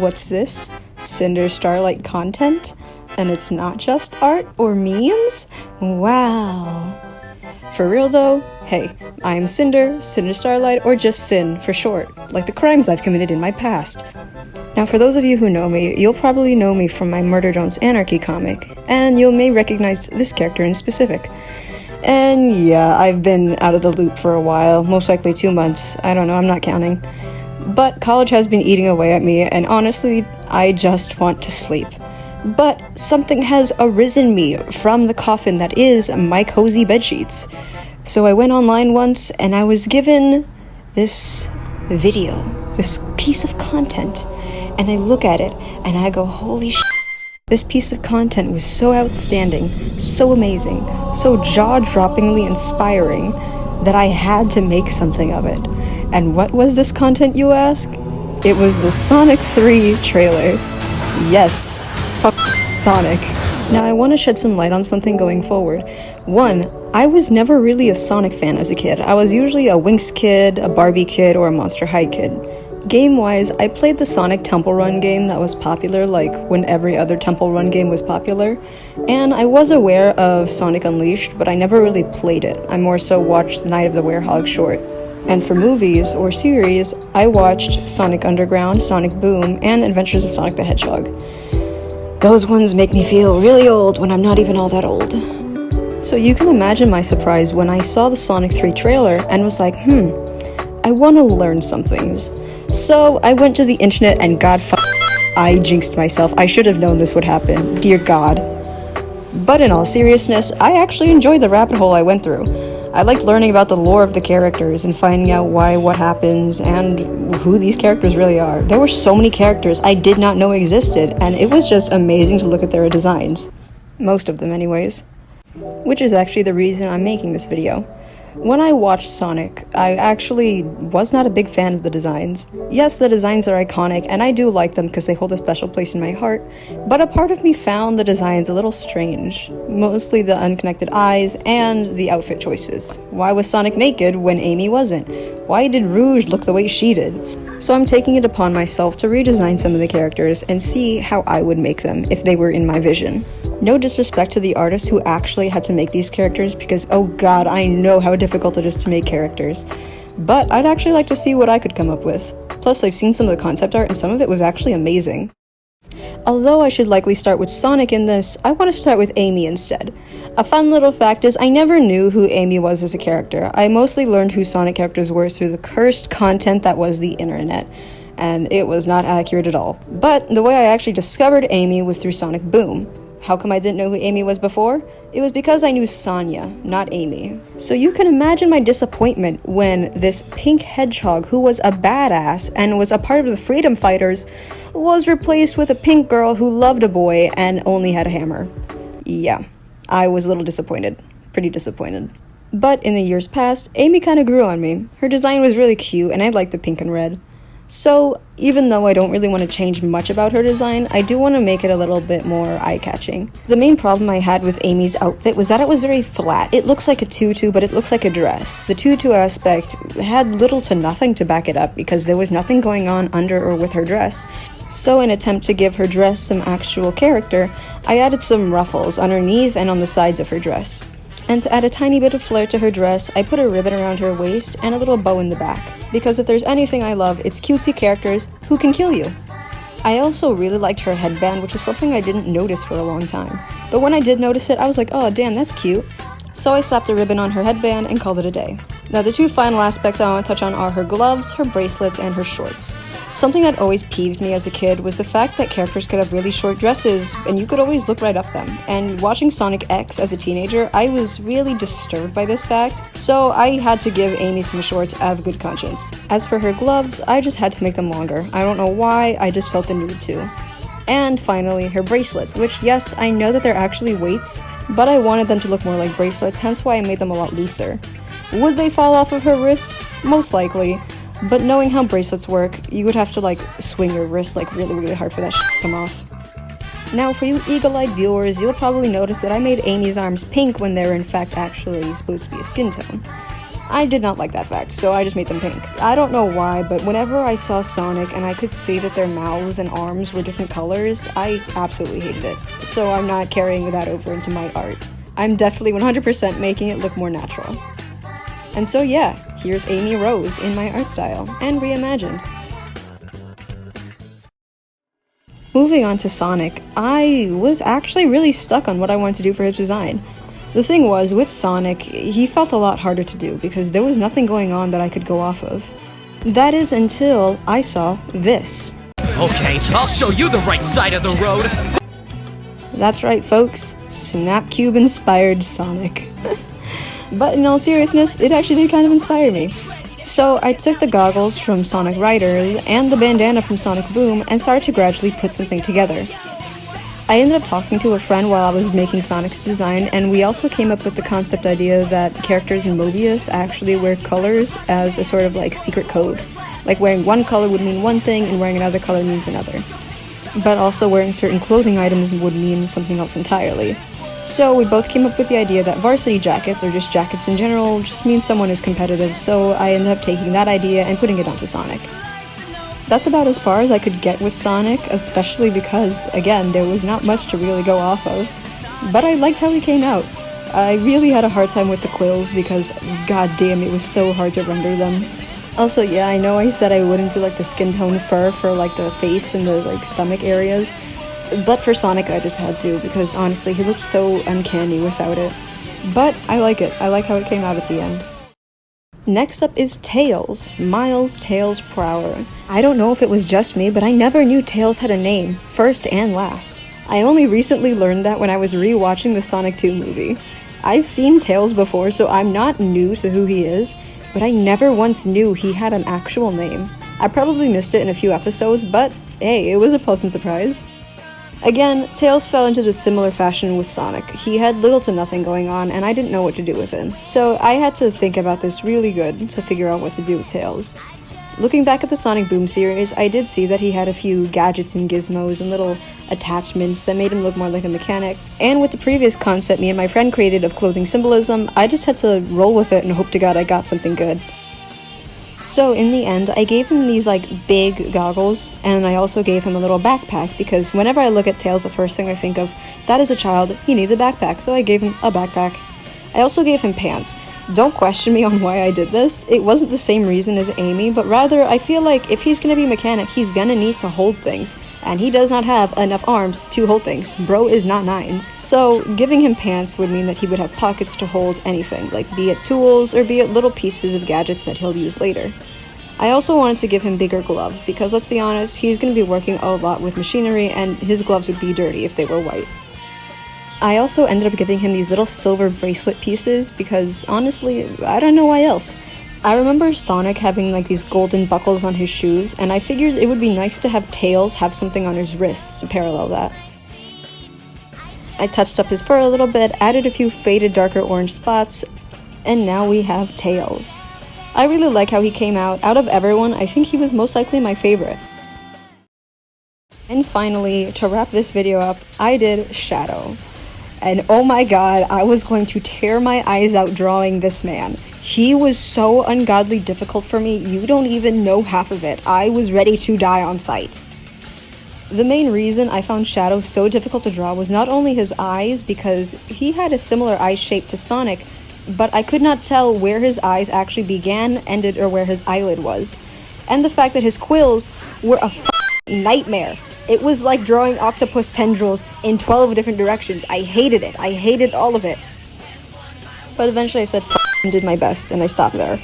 what's this? Cinder Starlight content? And it's not just art or memes? Wow. For real though, hey, I am Cinder, Cinder Starlight, or just Sin for short, like the crimes I've committed in my past. Now for those of you who know me, you'll probably know me from my Murder Jones Anarchy comic, and you may recognize this character in specific. And yeah, I've been out of the loop for a while, most likely 2 months, I don't know, I'm not counting. But college has been eating away at me, and honestly, I just want to sleep. But something has arisen me from the coffin that is my cozy bedsheets. So I went online once, and I was given this video, this piece of content, and I look at it, and I go, holy sh**. This piece of content was so outstanding, so amazing, so jaw-droppingly inspiring, that I had to make something of it. And what was this content, you ask? It was the Sonic 3 trailer. Yes, fuck Sonic. Now I want to shed some light on something going forward. One, I was never really a Sonic fan as a kid. I was usually a Winx kid, a Barbie kid, or a Monster High kid. Game-wise, I played the Sonic Temple Run game that was popular, like when every other Temple Run game was popular, and I was aware of Sonic Unleashed, but I never really played it. I more so watched the Night of the Werehog short. And for movies or series, I watched Sonic Underground, Sonic Boom, and Adventures of Sonic the Hedgehog. Those ones make me feel really old when I'm not even all that old. So you can imagine my surprise when I saw the Sonic 3 trailer and was like, I want to learn some things. So I went to the internet and I jinxed myself. I should have known this would happen. Dear God. But in all seriousness, I actually enjoyed the rabbit hole I went through. I liked learning about the lore of the characters and finding out why, what happens, and who these characters really are. There were so many characters I did not know existed, and it was just amazing to look at their designs. Most of them anyways. Which is actually the reason I'm making this video. When I watched Sonic, I actually was not a big fan of the designs. Yes, the designs are iconic, and I do like them because they hold a special place in my heart, but a part of me found the designs a little strange. Mostly the unconnected eyes and the outfit choices. Why was Sonic naked when Amy wasn't? Why did Rouge look the way she did? So I'm taking it upon myself to redesign some of the characters and see how I would make them if they were in my vision. No disrespect to the artists who actually had to make these characters because, oh god, I know how difficult it is to make characters. But I'd actually like to see what I could come up with. Plus, I've seen some of the concept art and some of it was actually amazing. Although I should likely start with Sonic in this, I want to start with Amy instead. A fun little fact is I never knew who Amy was as a character. I mostly learned who Sonic characters were through the cursed content that was the internet. And it was not accurate at all. But the way I actually discovered Amy was through Sonic Boom. How come I didn't know who Amy was before? It was because I knew Sonya, not Amy. So you can imagine my disappointment when this pink hedgehog who was a badass and was a part of the freedom fighters was replaced with a pink girl who loved a boy and only had a hammer. Yeah, I was a little disappointed. Pretty disappointed. But in the years past, Amy kinda grew on me. Her design was really cute and I liked the pink and red. So, even though I don't really want to change much about her design, I do want to make it a little bit more eye-catching. The main problem I had with Amy's outfit was that it was very flat. It looks like a tutu, but it looks like a dress. The tutu aspect had little to nothing to back it up because there was nothing going on under or with her dress. So in an attempt to give her dress some actual character, I added some ruffles underneath and on the sides of her dress. And to add a tiny bit of flair to her dress, I put a ribbon around her waist and a little bow in the back. Because if there's anything I love, it's cutesy characters who can kill you. I also really liked her headband, which was something I didn't notice for a long time. But when I did notice it, I was like, oh damn, that's cute. So I slapped a ribbon on her headband and called it a day. Now the two final aspects I want to touch on are her gloves, her bracelets, and her shorts. Something that always peeved me as a kid was the fact that characters could have really short dresses and you could always look right up them. And watching Sonic X as a teenager, I was really disturbed by this fact, so I had to give Amy some shorts out of good conscience. As for her gloves, I just had to make them longer. I don't know why, I just felt the need to. And finally, her bracelets, which yes, I know that they're actually weights, but I wanted them to look more like bracelets, hence why I made them a lot looser. Would they fall off of her wrists? Most likely. But knowing how bracelets work, you would have to swing your wrist really hard for that shit to come off. Now for you eagle-eyed viewers, you'll probably notice that I made Amy's arms pink when they're in fact actually supposed to be a skin tone. I did not like that fact, so I just made them pink. I don't know why, but whenever I saw Sonic and I could see that their mouths and arms were different colors, I absolutely hated it. So I'm not carrying that over into my art. I'm definitely 100% making it look more natural. And so yeah, here's Amy Rose in my art style, and reimagined. Moving on to Sonic, I was actually really stuck on what I wanted to do for his design. The thing was, with Sonic, he felt a lot harder to do because there was nothing going on that I could go off of. That is until I saw this. Okay, I'll show you the right side of the road! That's right, folks. Snapcube-inspired Sonic. But in all seriousness, it actually did kind of inspire me. So I took the goggles from Sonic Riders and the bandana from Sonic Boom and started to gradually put something together. I ended up talking to a friend while I was making Sonic's design, and we also came up with the concept idea that characters in Mobius actually wear colors as a sort of like secret code. Like wearing one color would mean one thing and wearing another color means another. But also wearing certain clothing items would mean something else entirely. So we both came up with the idea that varsity jackets, or just jackets in general, just means someone is competitive, so I ended up taking that idea and putting it onto Sonic. That's about as far as I could get with Sonic, especially because, again, there was not much to really go off of. But I liked how he came out. I really had a hard time with the quills because, goddamn, it was so hard to render them. Also, yeah, I know I said I wouldn't do like the skin tone fur for like the face and the like stomach areas, but for Sonic I just had to because honestly he looked so uncanny without it. But I like it. I like how it came out at the end. Next up is Tails, Miles Tails Prower. I don't know if it was just me, but I never knew Tails had a name, first and last. I only recently learned that when I was rewatching the Sonic 2 movie. I've seen Tails before, so I'm not new to who he is, but I never once knew he had an actual name. I probably missed it in a few episodes, but hey, it was a pleasant surprise. Again, Tails fell into this similar fashion with Sonic. He had little to nothing going on, and I didn't know what to do with him. So I had to think about this really good to figure out what to do with Tails. Looking back at the Sonic Boom series, I did see that he had a few gadgets and gizmos and little attachments that made him look more like a mechanic. And with the previous concept me and my friend created of clothing symbolism, I just had to roll with it and hope to God I got something good. So in the end, I gave him these like big goggles, and I also gave him a little backpack because whenever I look at Tails, the first thing I think of, that is a child, he needs a backpack, so I gave him a backpack. I also gave him pants. Don't question me on why I did this. It wasn't the same reason as Amy, but rather I feel like if he's gonna be a mechanic, he's gonna need to hold things, and he does not have enough arms to hold things. Bro is not nines. So giving him pants would mean that he would have pockets to hold anything, like be it tools or be it little pieces of gadgets that he'll use later. I also wanted to give him bigger gloves because let's be honest, he's gonna be working a lot with machinery and his gloves would be dirty if they were white. I also ended up giving him these little silver bracelet pieces because, honestly, I don't know why else. I remember Sonic having like these golden buckles on his shoes, and I figured it would be nice to have Tails have something on his wrists to parallel that. I touched up his fur a little bit, added a few faded darker orange spots, and now we have Tails. I really like how he came out. Out of everyone, I think he was most likely my favorite. And finally, to wrap this video up, I did Shadow. And oh my god, I was going to tear my eyes out drawing this man. He was so ungodly difficult for me, you don't even know half of it. I was ready to die on sight. The main reason I found Shadow so difficult to draw was not only his eyes, because he had a similar eye shape to Sonic, but I could not tell where his eyes actually began, ended, or where his eyelid was. And the fact that his quills were a nightmare. It was like drawing octopus tendrils in 12 different directions. I hated it. I hated all of it. But eventually I said f*** and did my best, and I stopped there.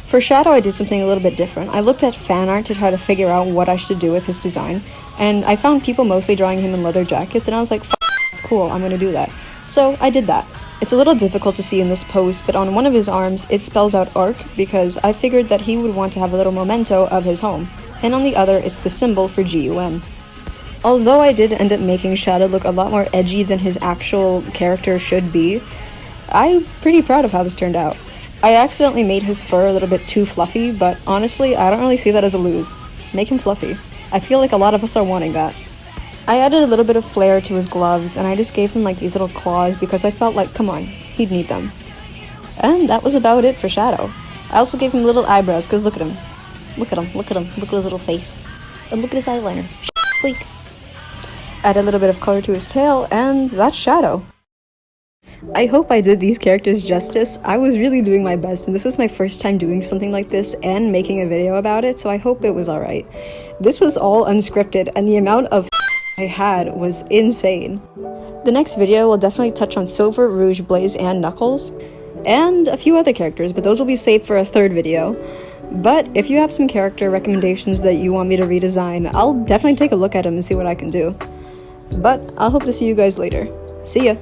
For Shadow, I did something a little bit different. I looked at fan art to try to figure out what I should do with his design, and I found people mostly drawing him in leather jackets, and I was like, f***, it's cool, I'm gonna do that. So I did that. It's a little difficult to see in this post, but on one of his arms, it spells out ARC, because I figured that he would want to have a little memento of his home. And on the other, it's the symbol for GUN. Although I did end up making Shadow look a lot more edgy than his actual character should be, I'm pretty proud of how this turned out. I accidentally made his fur a little bit too fluffy, but honestly, I don't really see that as a lose. Make him fluffy. I feel like a lot of us are wanting that. I added a little bit of flair to his gloves, and I just gave him like these little claws because I felt like, come on, he'd need them. And that was about it for Shadow. I also gave him little eyebrows, because look at him. Look at him, look at him, look at his little face. And look at his eyeliner. Bleak. Add a little bit of color to his tail, and that's Shadow. I hope I did these characters justice. I was really doing my best, and this was my first time doing something like this and making a video about it, so I hope it was alright. This was all unscripted, and the amount of I had was insane. The next video will definitely touch on Silver, Rouge, Blaze, and Knuckles, and a few other characters, but those will be saved for a third video. But if you have some character recommendations that you want me to redesign, I'll definitely take a look at them and see what I can do. But I'll hope to see you guys later. See ya!